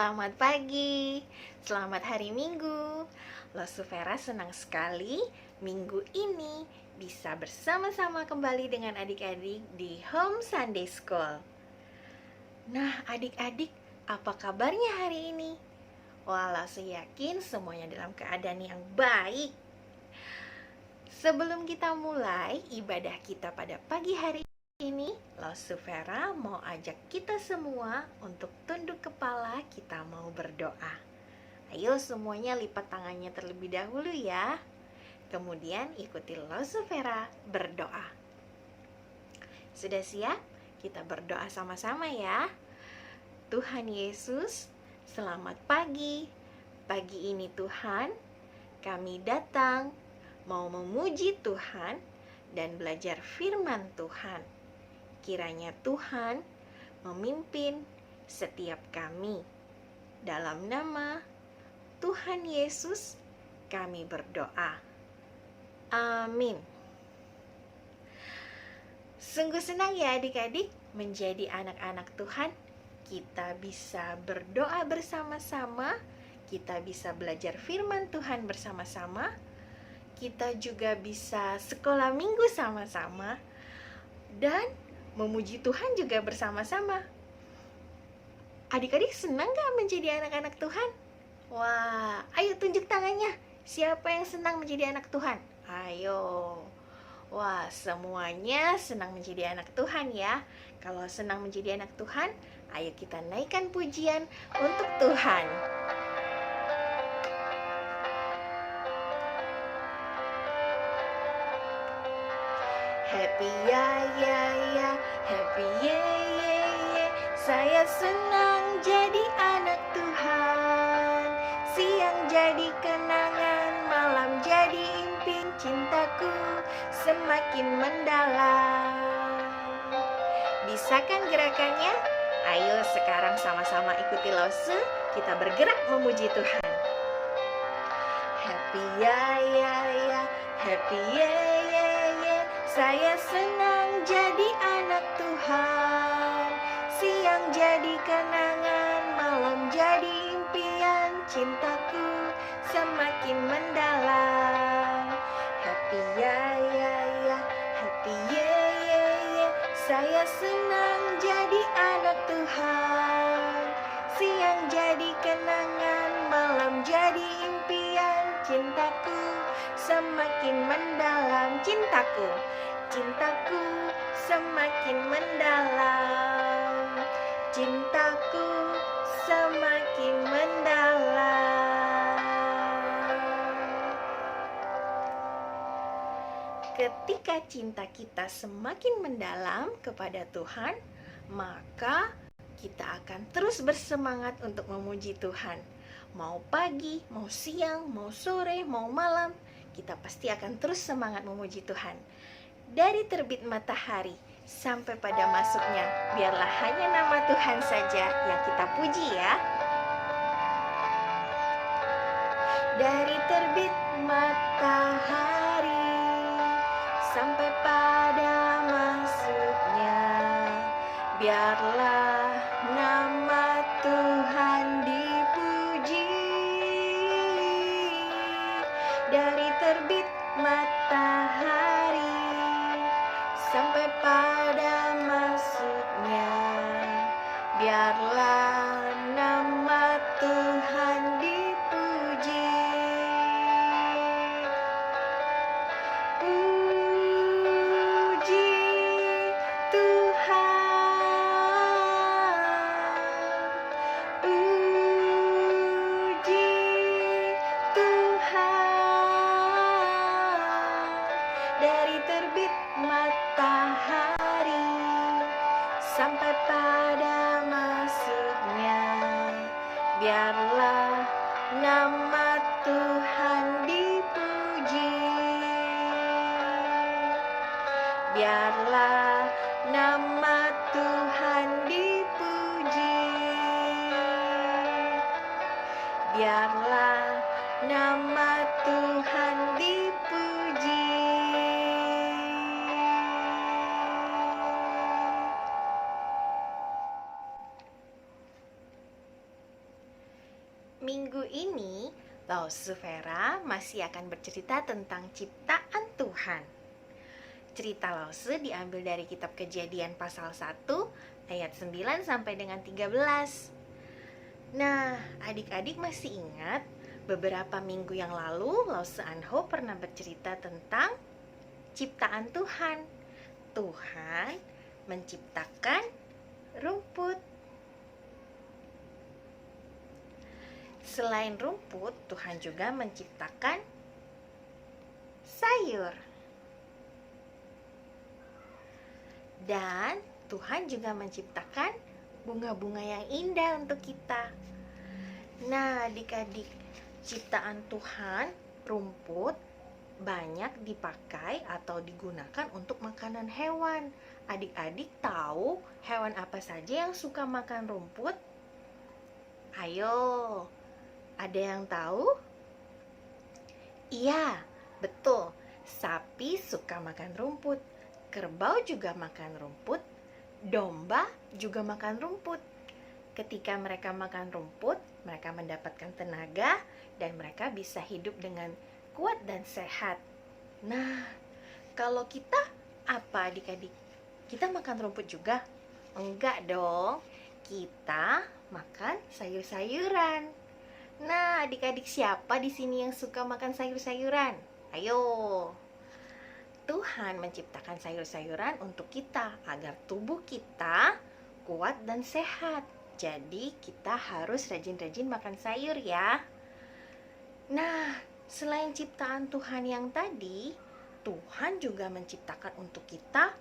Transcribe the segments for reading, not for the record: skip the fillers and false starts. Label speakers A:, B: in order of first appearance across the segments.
A: Selamat pagi, selamat hari Minggu. Losufera senang sekali minggu ini bisa bersama-sama kembali dengan adik-adik di Home Sunday School. Nah, adik-adik, apa kabarnya hari ini? Walau saya yakin semuanya dalam keadaan yang baik. Sebelum kita mulai ibadah kita pada pagi hari ini, Losufera mau ajak kita semua untuk tunduk kepala, kita mau berdoa. Ayo semuanya lipat tangannya terlebih dahulu ya. Kemudian ikuti Losufera berdoa. Sudah siap? Kita berdoa sama-sama ya. Tuhan Yesus, selamat pagi. Pagi ini Tuhan, kami datang mau memuji Tuhan dan belajar firman Tuhan. Kiranya Tuhan memimpin setiap kami. Dalam nama Tuhan Yesus kami berdoa. Amin. Sungguh senang ya adik-adik menjadi anak-anak Tuhan. Kita bisa berdoa bersama-sama, kita bisa belajar firman Tuhan bersama-sama, kita juga bisa sekolah minggu sama-sama, dan memuji Tuhan juga bersama-sama. Adik-adik senang gak menjadi anak-anak Tuhan? Wah, ayo tunjuk tangannya. Siapa yang senang menjadi anak Tuhan? Ayo. Wah, semuanya senang menjadi anak Tuhan ya. Kalau senang menjadi anak Tuhan, ayo kita naikkan pujian untuk Tuhan. Happy ya ya ya, happy ye ye ye. Saya senang jadi anak Tuhan. Siang jadi kenangan, malam jadi impian, cintaku semakin mendalam. Bisa kan gerakannya? Ayo sekarang sama-sama ikuti Lose, kita bergerak memuji Tuhan. Happy ya ya ya, happy ye ye ye. Saya senang jadi anak Tuhan. Siang jadi kenangan, malam jadi impian, cintaku semakin mendalam. Happy ya ya ya, happy ye ye ye. Saya senang jadi anak Tuhan. Siang jadi kenangan, malam jadi impian, cintaku semakin mendalam. Cintaku semakin mendalam. Cintaku semakin mendalam. Ketika cinta kita semakin mendalam kepada Tuhan, maka kita akan terus bersemangat untuk memuji Tuhan. Mau pagi, mau siang, mau sore, mau malam, kita pasti akan terus semangat memuji Tuhan. Dari terbit matahari sampai pada masuknya, biarlah hanya nama Tuhan saja yang kita puji ya. Dari terbit matahari sampai pada masuknya, biarlah nama Tuhan dipuji. Dari terbit matahari sampai pada masuknya, biarlah nama Tuhan dipuji. Puji Tuhan, puji Tuhan. Dari terbit matahari sampai pada masuknya, biarlah nama Tuhan dipuji. Biarlah nama Tuhan dipuji. Biarlah nama Tuhan dipuji. Minggu ini, Lause Vera masih akan bercerita tentang ciptaan Tuhan. Cerita Lause diambil dari kitab Kejadian pasal 1 ayat 9 sampai dengan 13. Nah, adik-adik masih ingat beberapa minggu yang lalu Lause Anho pernah bercerita tentang ciptaan Tuhan. Tuhan menciptakan rumput. Selain rumput, Tuhan juga menciptakan sayur. Dan Tuhan juga menciptakan bunga-bunga yang indah untuk kita. Nah, adik-adik, ciptaan Tuhan, rumput, banyak dipakai atau digunakan untuk makanan hewan. Adik-adik tahu hewan apa saja yang suka makan rumput? Ayo, ada yang tahu? Iya, betul. Sapi suka makan rumput. Kerbau juga makan rumput. Domba juga makan rumput. Ketika mereka makan rumput, mereka mendapatkan tenaga dan mereka bisa hidup dengan kuat dan sehat. Nah, kalau kita apa adik-adik? Kita makan rumput juga? Enggak dong. Kita makan sayur-sayuran. Nah, adik-adik siapa di sini yang suka makan sayur-sayuran? Ayo. Tuhan menciptakan sayur-sayuran untuk kita agar tubuh kita kuat dan sehat. Jadi, kita harus rajin-rajin makan sayur ya. Nah, selain ciptaan Tuhan yang tadi, Tuhan juga menciptakan untuk kita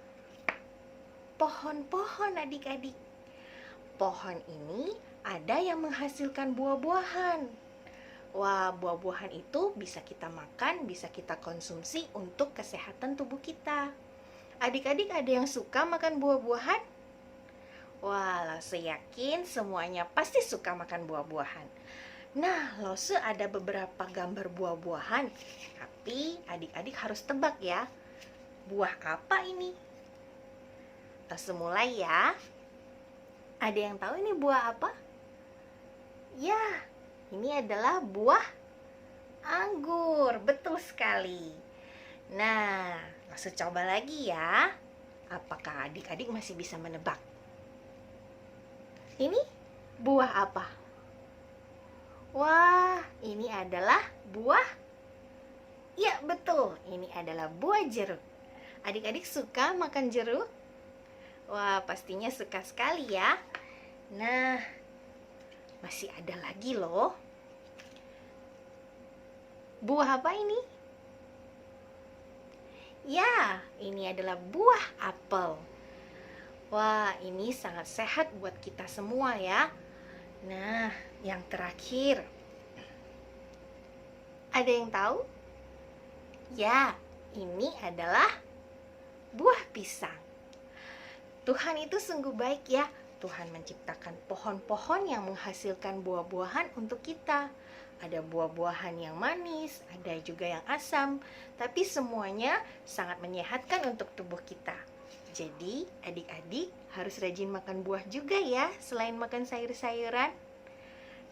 A: pohon-pohon adik-adik. Pohon ini ada yang menghasilkan buah-buahan. Wah, buah-buahan itu bisa kita makan, bisa kita konsumsi untuk kesehatan tubuh kita. Adik-adik ada yang suka makan buah-buahan? Wah, Lause yakin semuanya pasti suka makan buah-buahan. Nah, Lause ada beberapa gambar buah-buahan, tapi adik-adik harus tebak ya. Buah apa ini? Lause mulai ya. Ada yang tahu ini buah apa? Ya, ini adalah buah anggur. Betul sekali. Nah, langsung coba lagi ya. Apakah adik-adik masih bisa menebak? Ini buah apa? Wah, ini adalah buah. Ya, betul. Ini adalah buah jeruk. Adik-adik suka makan jeruk? Wah, pastinya suka sekali ya. Nah, masih ada lagi loh. Buah apa ini? Ya, ini adalah buah apel. Wah, ini sangat sehat buat kita semua ya. Nah, yang terakhir. Ada yang tahu? Ya, ini adalah buah pisang. Tuhan itu sungguh baik ya. Tuhan menciptakan pohon-pohon yang menghasilkan buah-buahan untuk kita. Ada buah-buahan yang manis, ada juga yang asam, tapi semuanya sangat menyehatkan untuk tubuh kita. Jadi, adik-adik harus rajin makan buah juga ya, selain makan sayur-sayuran.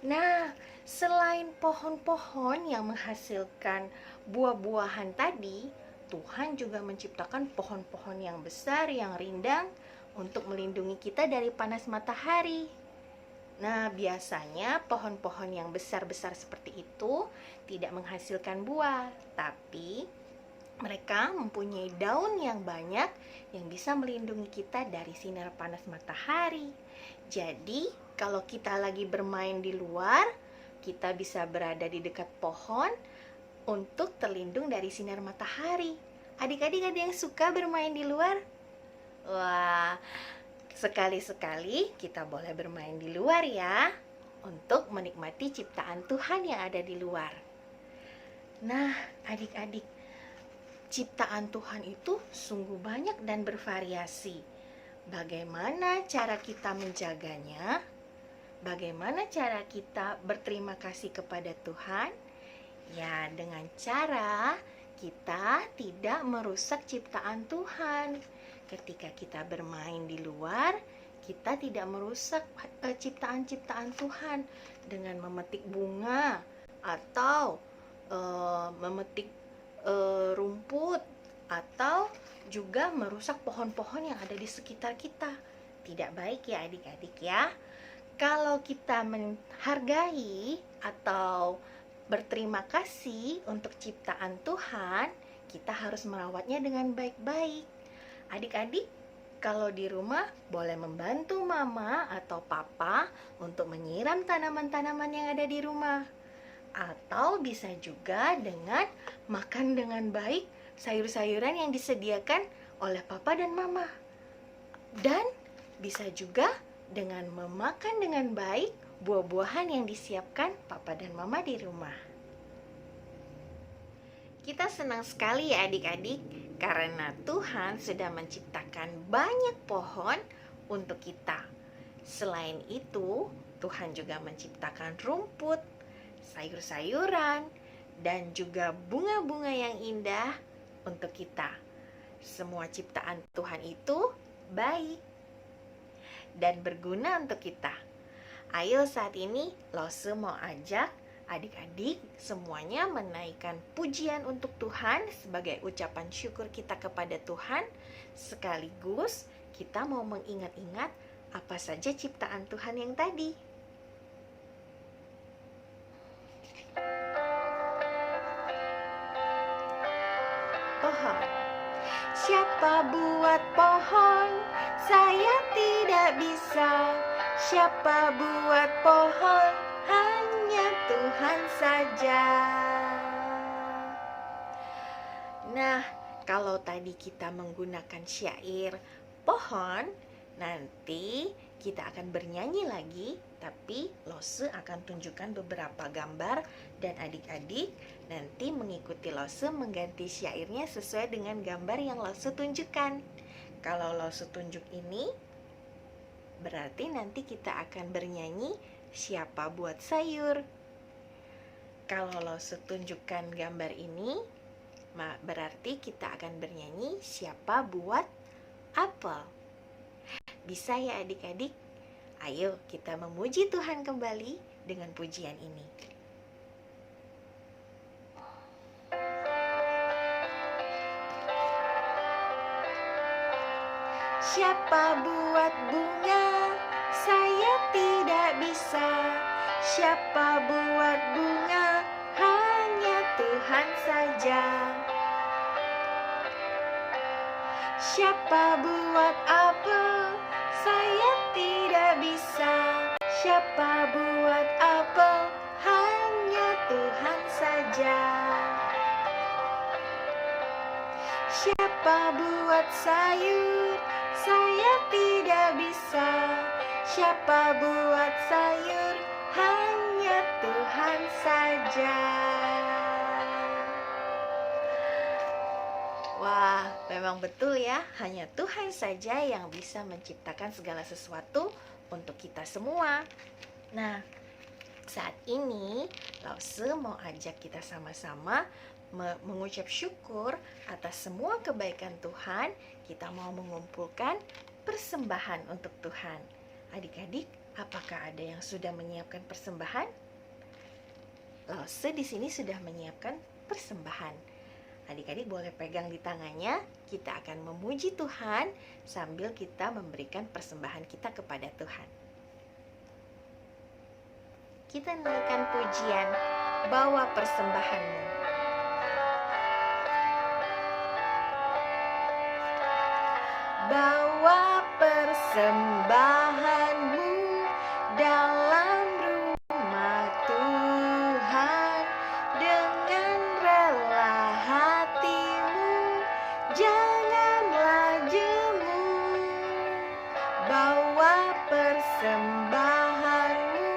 A: Nah, selain pohon-pohon yang menghasilkan buah-buahan tadi, Tuhan juga menciptakan pohon-pohon yang besar, yang rindang, untuk melindungi kita dari panas matahari. Nah, biasanya pohon-pohon yang besar-besar seperti itu tidak menghasilkan buah, tapi mereka mempunyai daun yang banyak yang bisa melindungi kita dari sinar panas matahari. Jadi, kalau kita lagi bermain di luar, kita bisa berada di dekat pohon untuk terlindung dari sinar matahari. Adik-adik ada yang suka bermain di luar? Wah, sekali-sekali kita boleh bermain di luar ya, untuk menikmati ciptaan Tuhan yang ada di luar. Nah, adik-adik, ciptaan Tuhan itu sungguh banyak dan bervariasi. Bagaimana cara kita menjaganya? Bagaimana cara kita berterima kasih kepada Tuhan? Ya, dengan cara kita tidak merusak ciptaan Tuhan. Ketika kita bermain di luar, kita tidak merusak ciptaan-ciptaan Tuhan dengan memetik bunga atau memetik rumput atau juga merusak pohon-pohon yang ada di sekitar kita. Tidak baik ya adik-adik ya. Kalau kita menghargai atau berterima kasih untuk ciptaan Tuhan, kita harus merawatnya dengan baik-baik. Adik-adik, kalau di rumah boleh membantu mama atau papa untuk menyiram tanaman-tanaman yang ada di rumah. Atau bisa juga dengan makan dengan baik sayur-sayuran yang disediakan oleh papa dan mama. Dan bisa juga dengan memakan dengan baik buah-buahan yang disiapkan papa dan mama di rumah. Kita senang sekali ya adik-adik, karena Tuhan sudah menciptakan banyak pohon untuk kita. Selain itu, Tuhan juga menciptakan rumput, sayur-sayuran, dan juga bunga-bunga yang indah untuk kita. Semua ciptaan Tuhan itu baik dan berguna untuk kita. Ayo saat ini Lose mau ajak adik-adik semuanya menaikkan pujian untuk Tuhan sebagai ucapan syukur kita kepada Tuhan. Sekaligus kita mau mengingat-ingat apa saja ciptaan Tuhan yang tadi. Pohon. Siapa buat pohon? Saya tidak bisa. Siapa buat pohon? Hanya Tuhan saja. Nah, kalau tadi kita menggunakan syair pohon, nanti kita akan bernyanyi lagi, tapi Lose akan tunjukkan beberapa gambar dan adik-adik nanti mengikuti Lose mengganti syairnya sesuai dengan gambar yang Lose tunjukkan. Kalau Lose tunjuk ini, berarti nanti kita akan bernyanyi siapa buat sayur. Kalau Lose tunjukkan gambar ini, berarti kita akan bernyanyi siapa buat apel. Bisa ya adik-adik? Ayo kita memuji Tuhan kembali dengan pujian ini. Siapa buat bunga? Saya tidak bisa. Siapa buat bunga? Hanya Tuhan saja. Siapa buat apel? Saya tidak bisa. Siapa buat apel? Hanya Tuhan saja. Siapa buat sayur? Saya tidak bisa. Siapa buat sayur? Hanya Tuhan saja. Wah, memang betul ya, hanya Tuhan saja yang bisa menciptakan segala sesuatu untuk kita semua. Nah, saat ini Lause mau ajak kita sama-sama mengucap syukur atas semua kebaikan Tuhan. Kita mau mengumpulkan persembahan untuk Tuhan. Adik-adik, apakah ada yang sudah menyiapkan persembahan? Lause di sini sudah menyiapkan persembahan. Adik-adik boleh pegang di tangannya. Kita akan memuji Tuhan sambil kita memberikan persembahan kita kepada Tuhan. Kita naikkan pujian, bawa persembahanmu. Bawa persembahanmu dalam rumah Tuhan dengan rela hatimu, janganlah jemu. Bawa persembahanmu,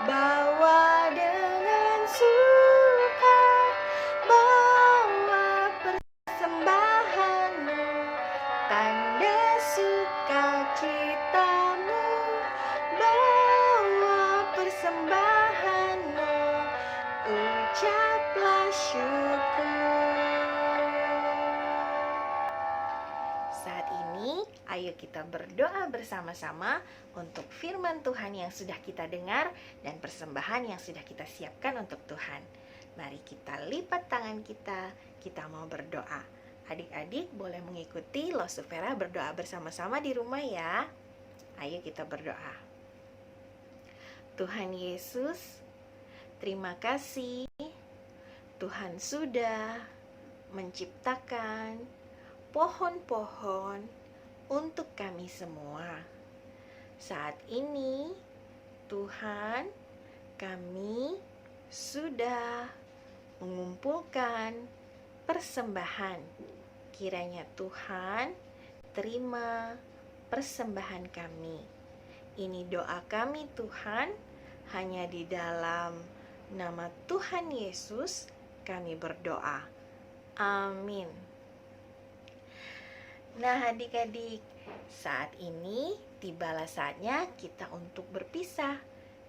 A: bawa dengan suka, bawa persembahanmu, tanda sukacitamu, bawa persembahanmu, ucaplah syukur. Saat ini, ayo Ayo kita berdoa bersama-sama untuk firman Tuhan yang sudah kita dengar dan persembahan yang sudah kita siapkan untuk Tuhan. Mari kita lipat tangan kita mau berdoa. Adik-adik boleh mengikuti Losufera berdoa bersama-sama di rumah ya. Ayo kita berdoa. Tuhan Yesus, terima kasih Tuhan sudah menciptakan pohon-pohon untuk kami semua. Saat ini Tuhan, kami sudah mengumpulkan persembahan. Kiranya Tuhan terima persembahan kami. Ini doa kami Tuhan, hanya di dalam nama Tuhan Yesus kami berdoa. Amin. Nah adik-adik, saat ini tibalah saatnya kita untuk berpisah.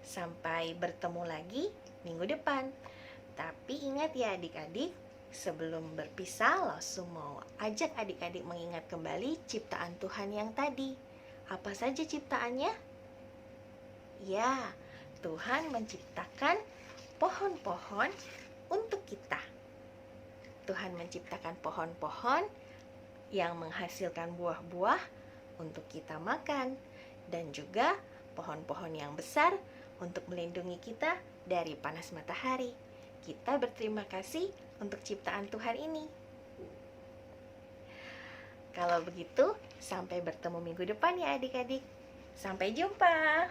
A: Sampai bertemu lagi minggu depan. Tapi ingat ya adik-adik, sebelum berpisah langsung mau ajak adik-adik mengingat kembali ciptaan Tuhan yang tadi. Apa saja ciptaannya? Ya, Tuhan menciptakan pohon-pohon untuk kita. Tuhan menciptakan pohon-pohon yang menghasilkan buah-buah untuk kita makan, dan juga pohon-pohon yang besar untuk melindungi kita dari panas matahari. Kita berterima kasih untuk ciptaan Tuhan ini. Kalau begitu, sampai bertemu minggu depan ya adik-adik. Sampai jumpa.